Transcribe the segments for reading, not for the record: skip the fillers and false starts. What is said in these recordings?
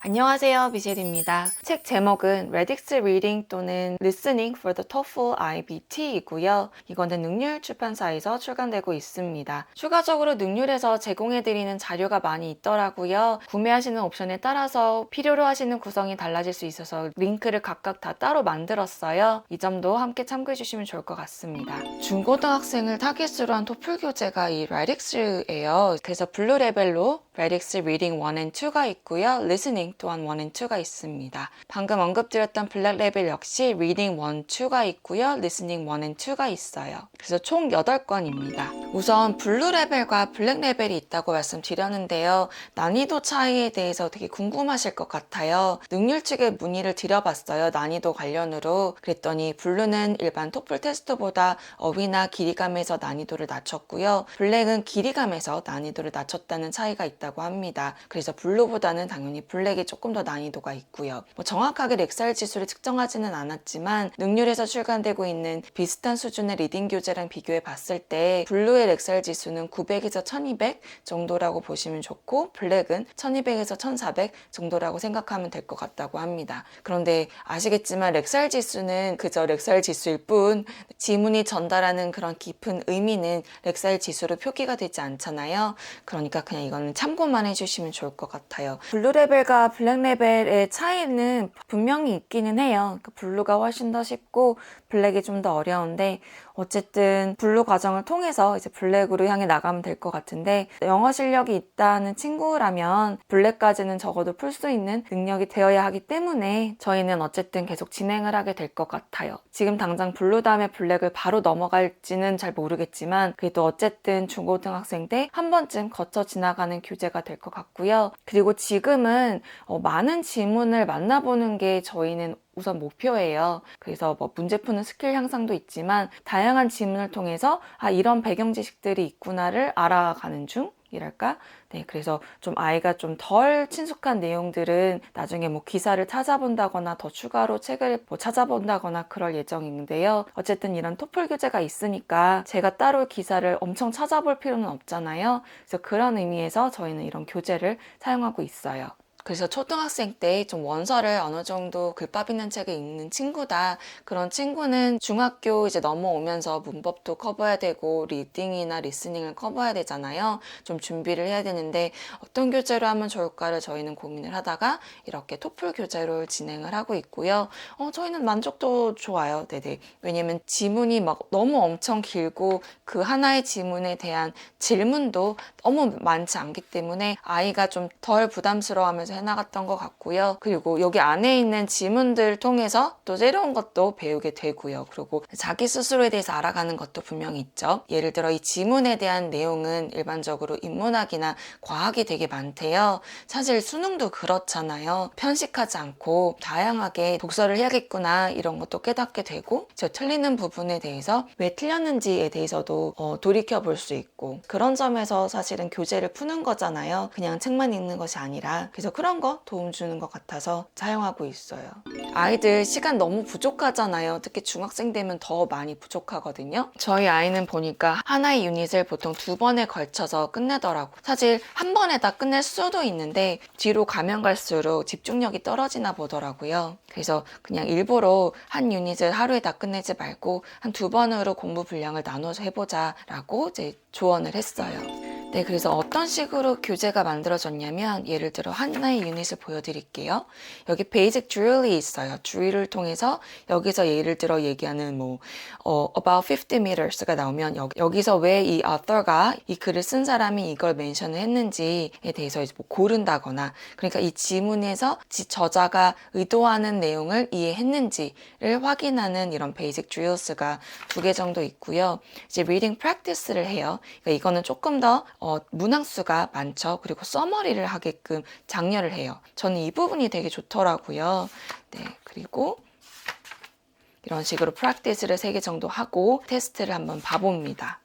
안녕하세요, 미셸입니다. 책 제목은 Radix Reading 또는 Listening for the TOEFL IBT이고요. 이거는 능률 출판사에서 출간되고 있습니다. 추가적으로 능률에서 제공해드리는 자료가 많이 있더라고요. 구매하시는 옵션에 따라서 필요로 하시는 구성이 달라질 수 있어서 링크를 각각 다 따로 만들었어요. 이 점도 함께 참고해 주시면 좋을 것 같습니다. 중고등학생을 타깃으로 한 토플 교재가 이 Radix예요. 그래서 블루 레벨로 Radix Reading 1 and 2가 있고요. Listening 또한 1 and 2가 있습니다. 방금 언급드렸던 블랙 레벨 역시 Reading 1, 2가 있고요. Listening 1 and 2가 있어요. 그래서 총 8권입니다. 우선 블루 레벨과 블랙 레벨이 있다고 말씀드렸는데요. 난이도 차이에 대해서 되게 궁금하실 것 같아요. 능률 측에 문의를 드려봤어요. 난이도 관련으로. 그랬더니 블루는 일반 토플 테스트보다 어휘나 길이감에서 난이도를 낮췄고요. 블랙은 길이감에서 난이도를 낮췄다는 차이가 있다고 합니다. 그래서 블루보다는 당연히 블랙이 조금 더 난이도가 있고요. 정확하게 렉살 지수를 측정하지는 않았지만 능률에서 출간되고 있는 비슷한 수준의 리딩 교재랑 비교해 봤을 때 블루의 렉살 지수는 900에서 1200 정도라고 보시면 좋고 블랙은 1200에서 1400 정도라고 생각하면 될 것 같다고 합니다. 그런데 아시겠지만 렉살 지수는 그저 렉살 지수일 뿐 지문이 전달하는 그런 깊은 의미는 렉살 지수로 표기가 되지 않잖아요. 그러니까 그냥 이거는 참고만 해주시면 좋을 것 같아요. 블루 레벨과 블랙 레벨의 차이는 분명히 있기는 해요. 블루가 훨씬 더 쉽고 블랙이 좀 더 어려운데 어쨌든 블루 과정을 통해서 이제 블랙으로 향해 나가면 될 것 같은데 영어 실력이 있다는 친구라면 블랙까지는 적어도 풀 수 있는 능력이 되어야 하기 때문에 저희는 어쨌든 계속 진행을 하게 될 것 같아요. 지금 당장 블루 다음에 블랙을 바로 넘어갈지는 잘 모르겠지만 그래도 어쨌든 중고등학생 때 한 번쯤 거쳐 지나가는 교재가 될 것 같고요. 그리고 지금은 많은 지문을 만나보는 게 저희는 우선 목표예요. 그래서 문제 푸는 스킬 향상도 있지만 다양한 지문을 통해서 이런 배경 지식들이 있구나를 알아가는 중이랄까? 네, 그래서 좀 아이가 좀 덜 친숙한 내용들은 나중에 기사를 찾아본다거나 더 추가로 책을 찾아본다거나 그럴 예정인데요. 어쨌든 이런 토플 교재가 있으니까 제가 따로 기사를 엄청 찾아볼 필요는 없잖아요. 그래서 그런 의미에서 저희는 이런 교재를 사용하고 있어요. 그래서 초등학생 때 좀 원서를 어느 정도 글밥 있는 책을 읽는 친구다. 그런 친구는 중학교 이제 넘어오면서 문법도 커버해야 되고 리딩이나 리스닝을 커버해야 되잖아요. 좀 준비를 해야 되는데 어떤 교재로 하면 좋을까를 저희는 고민을 하다가 이렇게 토플 교재로 진행을 하고 있고요. 저희는 만족도 좋아요. 네네. 왜냐면 지문이 너무 엄청 길고 그 하나의 지문에 대한 질문도 너무 많지 않기 때문에 아이가 좀 덜 부담스러워하면서 해나갔던 것 같고요. 그리고 여기 안에 있는 지문들 통해서 또 새로운 것도 배우게 되고요. 그리고 자기 스스로에 대해서 알아가는 것도 분명히 있죠. 예를 들어 이 지문에 대한 내용은 일반적으로 인문학이나 과학이 되게 많대요. 사실 수능도 그렇잖아요. 편식하지 않고 다양하게 독서를 해야겠구나 이런 것도 깨닫게 되고 저 틀리는 부분에 대해서 왜 틀렸는지에 대해서도 돌이켜볼 수 있고 그런 점에서 사실은 교재를 푸는 거잖아요. 그냥 책만 읽는 것이 아니라 그래서 그런 거 도움 주는 것 같아서 사용하고 있어요. 아이들 시간 너무 부족하잖아요. 특히 중학생 되면 더 많이 부족하거든요. 저희 아이는 보니까 하나의 유닛을 보통 2번에 걸쳐서 끝내더라고. 사실 한 번에 다 끝낼 수도 있는데 뒤로 가면 갈수록 집중력이 떨어지나 보더라고요. 그래서 그냥 일부러 한 유닛을 하루에 다 끝내지 말고 한 2번으로 공부 분량을 나눠서 해보자 라고 이제 조언을 했어요. 네, 그래서 어떤 식으로 교재가 만들어졌냐면 예를 들어 하나의 유닛을 보여드릴게요. 여기 베이직 드릴이 있어요. 드릴을 통해서 여기서 예를 들어 얘기하는 about 50 meters가 나오면 여기서 왜 이 author가 이 글을 쓴 사람이 이걸 멘션을 했는지에 대해서 이제 고른다거나 그러니까 이 지문에서 저자가 의도하는 내용을 이해했는지를 확인하는 이런 베이직 드릴스가 2개 정도 있고요. 이제 reading practice를 해요. 그러니까 이거는 조금 더 문항수가 많죠. 그리고 서머리를 하게끔 장려를 해요. 저는 이 부분이 되게 좋더라고요. 네, 그리고 이런 식으로 practice를 3개 정도 하고 테스트를 한번 봐봅니다.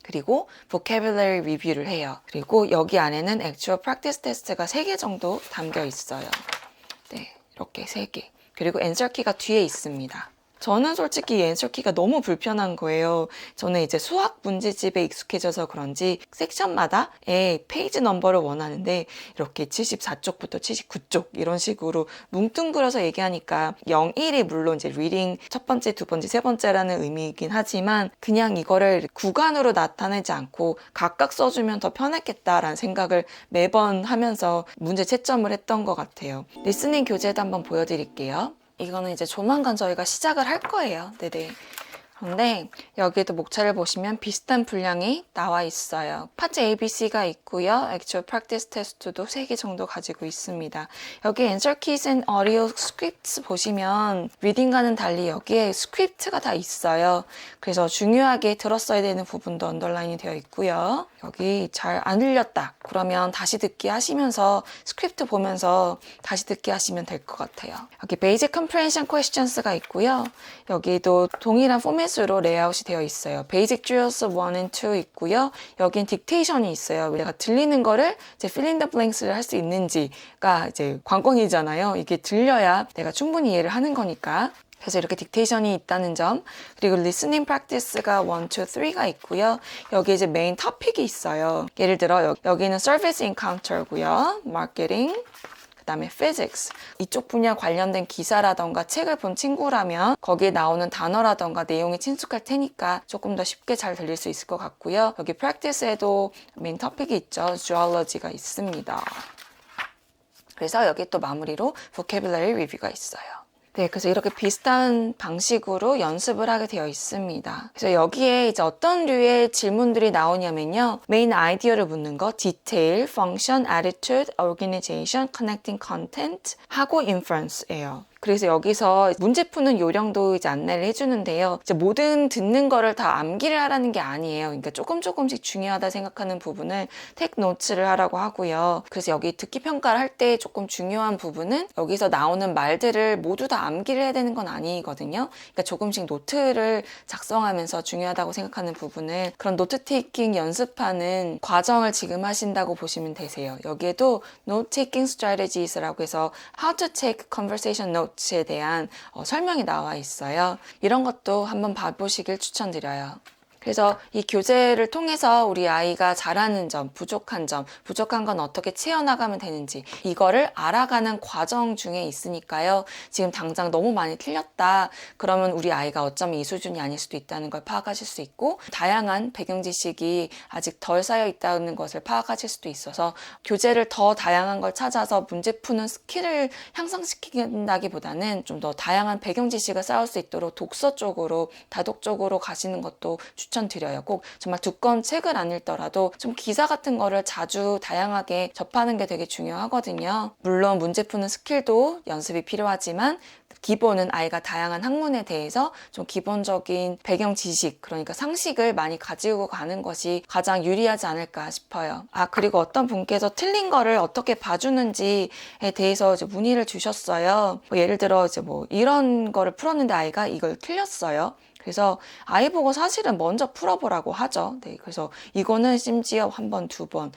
그리고 vocabulary review를 해요. 그리고 여기 안에는 actual practice test가 3개 정도 담겨 있어요. 네, 이렇게 3개. 그리고 answer key가 뒤에 있습니다. 저는 솔직히 이 앤서키가 너무 불편한 거예요. 저는 이제 수학 문제집에 익숙해져서 그런지 섹션마다의 페이지 넘버를 원하는데 이렇게 74쪽부터 79쪽 이런 식으로 뭉뚱그려서 얘기하니까 0, 1이 물론 이제 리딩 첫 번째, 두 번째, 세 번째라는 의미이긴 하지만 그냥 이거를 구간으로 나타내지 않고 각각 써주면 더 편했겠다라는 생각을 매번 하면서 문제 채점을 했던 것 같아요. 리스닝 교재도 한번 보여드릴게요. 이거는 이제 조만간 저희가 시작을 할 거예요. 네네. 그런데 여기도 목차를 보시면 비슷한 분량이 나와 있어요. 파트 A, B, C가 있고요. Actual Practice Test도 3개 정도 가지고 있습니다. 여기 Answer Keys and Audio Scripts 보시면 리딩과는 달리 여기에 스크립트가 다 있어요. 그래서 중요하게 들었어야 되는 부분도 언더라인이 되어 있고요. 여기 잘 안 들렸다. 그러면 다시 듣기 하시면서 스크립트 보면서 다시 듣기 하시면 될 것 같아요. 여기 Basic Comprehension Questions가 있고요. 여기도 동일한 포맷으로 레이아웃이 되어 있어요. Basic Drills 1 and 2 있고요. 여긴 딕테이션이 있어요. 내가 들리는 거를 이제 fill in the blanks를 할 수 있는지가 이제 관건이잖아요. 이게 들려야 내가 충분히 이해를 하는 거니까. 그래서 이렇게 딕테이션이 있다는 점, 그리고 리스닝 프랙티스가 1, 2, 3가 있고요. 여기 이제 메인 토픽이 있어요. 예를 들어 여기는 서비스 인카운터고요. 마케팅, 그 다음에 physics. 이쪽 분야 관련된 기사라던가 책을 본 친구라면 거기에 나오는 단어라던가 내용이 친숙할 테니까 조금 더 쉽게 잘 들릴 수 있을 것 같고요. 여기 practice에도 메인 토픽이 있죠. zoology가 있습니다. 그래서 여기 또 마무리로 vocabulary review가 있어요. 네, 그래서 이렇게 비슷한 방식으로 연습을 하게 되어 있습니다. 그래서 여기에 이제 어떤 류의 질문들이 나오냐면요. 메인 아이디어를 묻는 거, detail, function, attitude, organization, connecting content 하고 inference예요. 그래서 여기서 문제 푸는 요령도 이제 안내를 해주는데요. 이제 모든 듣는 거를 다 암기를 하라는 게 아니에요. 그러니까 조금씩 중요하다 생각하는 부분을 take notes를 하라고 하고요. 그래서 여기 듣기 평가를 할 때 조금 중요한 부분은 여기서 나오는 말들을 모두 다 암기를 해야 되는 건 아니거든요. 그러니까 조금씩 노트를 작성하면서 중요하다고 생각하는 부분을 그런 노트 테이킹 연습하는 과정을 지금 하신다고 보시면 되세요. 여기에도 note taking strategies라고 해서 how to take conversation notes 에 대한 설명이 나와 있어요. 이런 것도 한번 봐보시길 추천드려요. 그래서 이 교재를 통해서 우리 아이가 잘하는 점, 부족한 건 어떻게 채워나가면 되는지 이거를 알아가는 과정 중에 있으니까요. 지금 당장 너무 많이 틀렸다. 그러면 우리 아이가 어쩌면 이 수준이 아닐 수도 있다는 걸 파악하실 수 있고 다양한 배경 지식이 아직 덜 쌓여 있다는 것을 파악하실 수도 있어서 교재를 더 다양한 걸 찾아서 문제 푸는 스킬을 향상시킨다기보다는 좀 더 다양한 배경 지식을 쌓을 수 있도록 독서 쪽으로 다독 쪽으로 가시는 것도 추천드려요. 꼭 정말 두꺼운 책을 안 읽더라도 좀 기사 같은 거를 자주 다양하게 접하는 게 되게 중요하거든요. 물론 문제 푸는 스킬도 연습이 필요하지만 기본은 아이가 다양한 학문에 대해서 좀 기본적인 배경 지식, 그러니까 상식을 많이 가지고 가는 것이 가장 유리하지 않을까 싶어요. 그리고 어떤 분께서 틀린 거를 어떻게 봐주는지에 대해서 이제 문의를 주셨어요. 예를 들어 이제 이런 거를 풀었는데 아이가 이걸 틀렸어요. 그래서 아이 보고 사실은 먼저 풀어보라고 하죠. 네, 그래서 이거는 심지어 한 번, 두 번,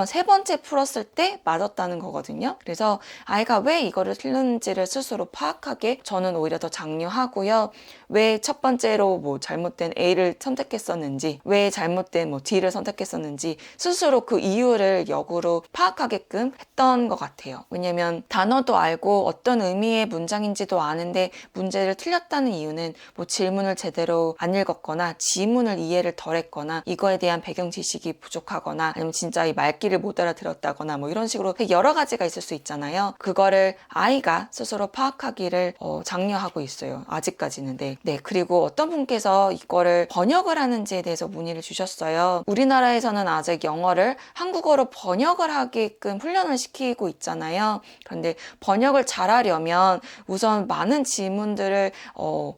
세 번째 풀었을 때 맞았다는 거거든요. 그래서 아이가 왜 이거를 틀렸는지를 스스로 파악하게 저는 오히려 더 장려하고요. 왜 첫 번째로 잘못된 A를 선택했었는지, 왜 잘못된 D를 선택했었는지 스스로 그 이유를 역으로 파악하게끔 했던 것 같아요. 왜냐면 단어도 알고 어떤 의미의 문장인지도 아는데 문제를 틀렸다는 이유는 질문을 제대로 안 읽었거나 지문을 이해를 덜 했거나 이거에 대한 배경 지식이 부족하거나 아니면 진짜 이 말귀를 못 알아들었다거나 이런 식으로 여러 가지가 있을 수 있잖아요. 그거를 아이가 스스로 파악하기를 장려하고 있어요. 아직까지는. 네. 그리고 어떤 분께서 이거를 번역을 하는지에 대해서 문의를 주셨어요. 우리나라에서는 아직 영어를 한국어로 번역을 하게끔 훈련을 시키고 있잖아요. 그런데 번역을 잘하려면 우선 많은 지문들을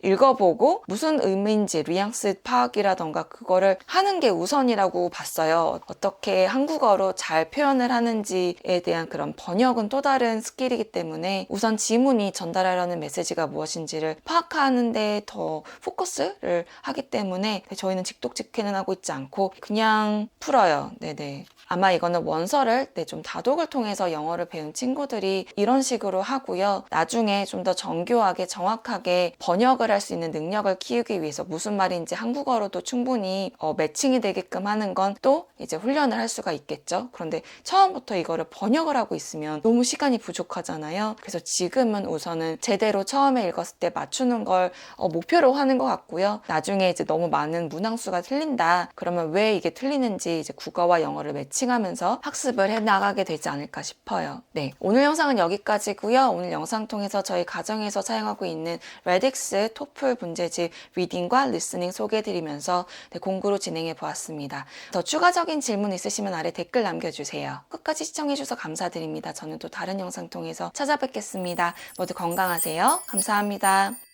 읽어보고 무슨 어떤 의미인지 뉘앙스 파악이라던가 그거를 하는 게 우선이라고 봤어요. 어떻게 한국어로 잘 표현을 하는지에 대한 그런 번역은 또 다른 스킬이기 때문에 우선 지문이 전달하려는 메시지가 무엇인지를 파악하는데 더 포커스를 하기 때문에 저희는 직독직해는 하고 있지 않고 그냥 풀어요. 네네. 아마 이거는 원서를 좀 다독을 통해서 영어를 배운 친구들이 이런 식으로 하고요. 나중에 좀 더 정교하게 정확하게 번역을 할 수 있는 능력을 키우기 위해서 무슨 말인지 한국어로도 충분히 매칭이 되게끔 하는 건 또 이제 훈련을 할 수가 있겠죠. 그런데 처음부터 이거를 번역을 하고 있으면 너무 시간이 부족하잖아요. 그래서 지금은 우선은 제대로 처음에 읽었을 때 맞추는 걸 목표로 하는 것 같고요. 나중에 이제 너무 많은 문항수가 틀린다. 그러면 왜 이게 틀리는지 이제 국어와 영어를 매칭하면서 학습을 해 나가게 되지 않을까 싶어요. 네, 오늘 영상은 여기까지고요. 오늘 영상 통해서 저희 가정에서 사용하고 있는 레딕스 토플 문제집 리딩과 리스닝 소개해드리면서 공부로 진행해 보았습니다. 더 추가적인 질문 있으시면 아래 댓글 남겨주세요. 끝까지 시청해주셔서 감사드립니다. 저는 또 다른 영상 통해서 찾아뵙겠습니다. 모두 건강하세요. 감사합니다.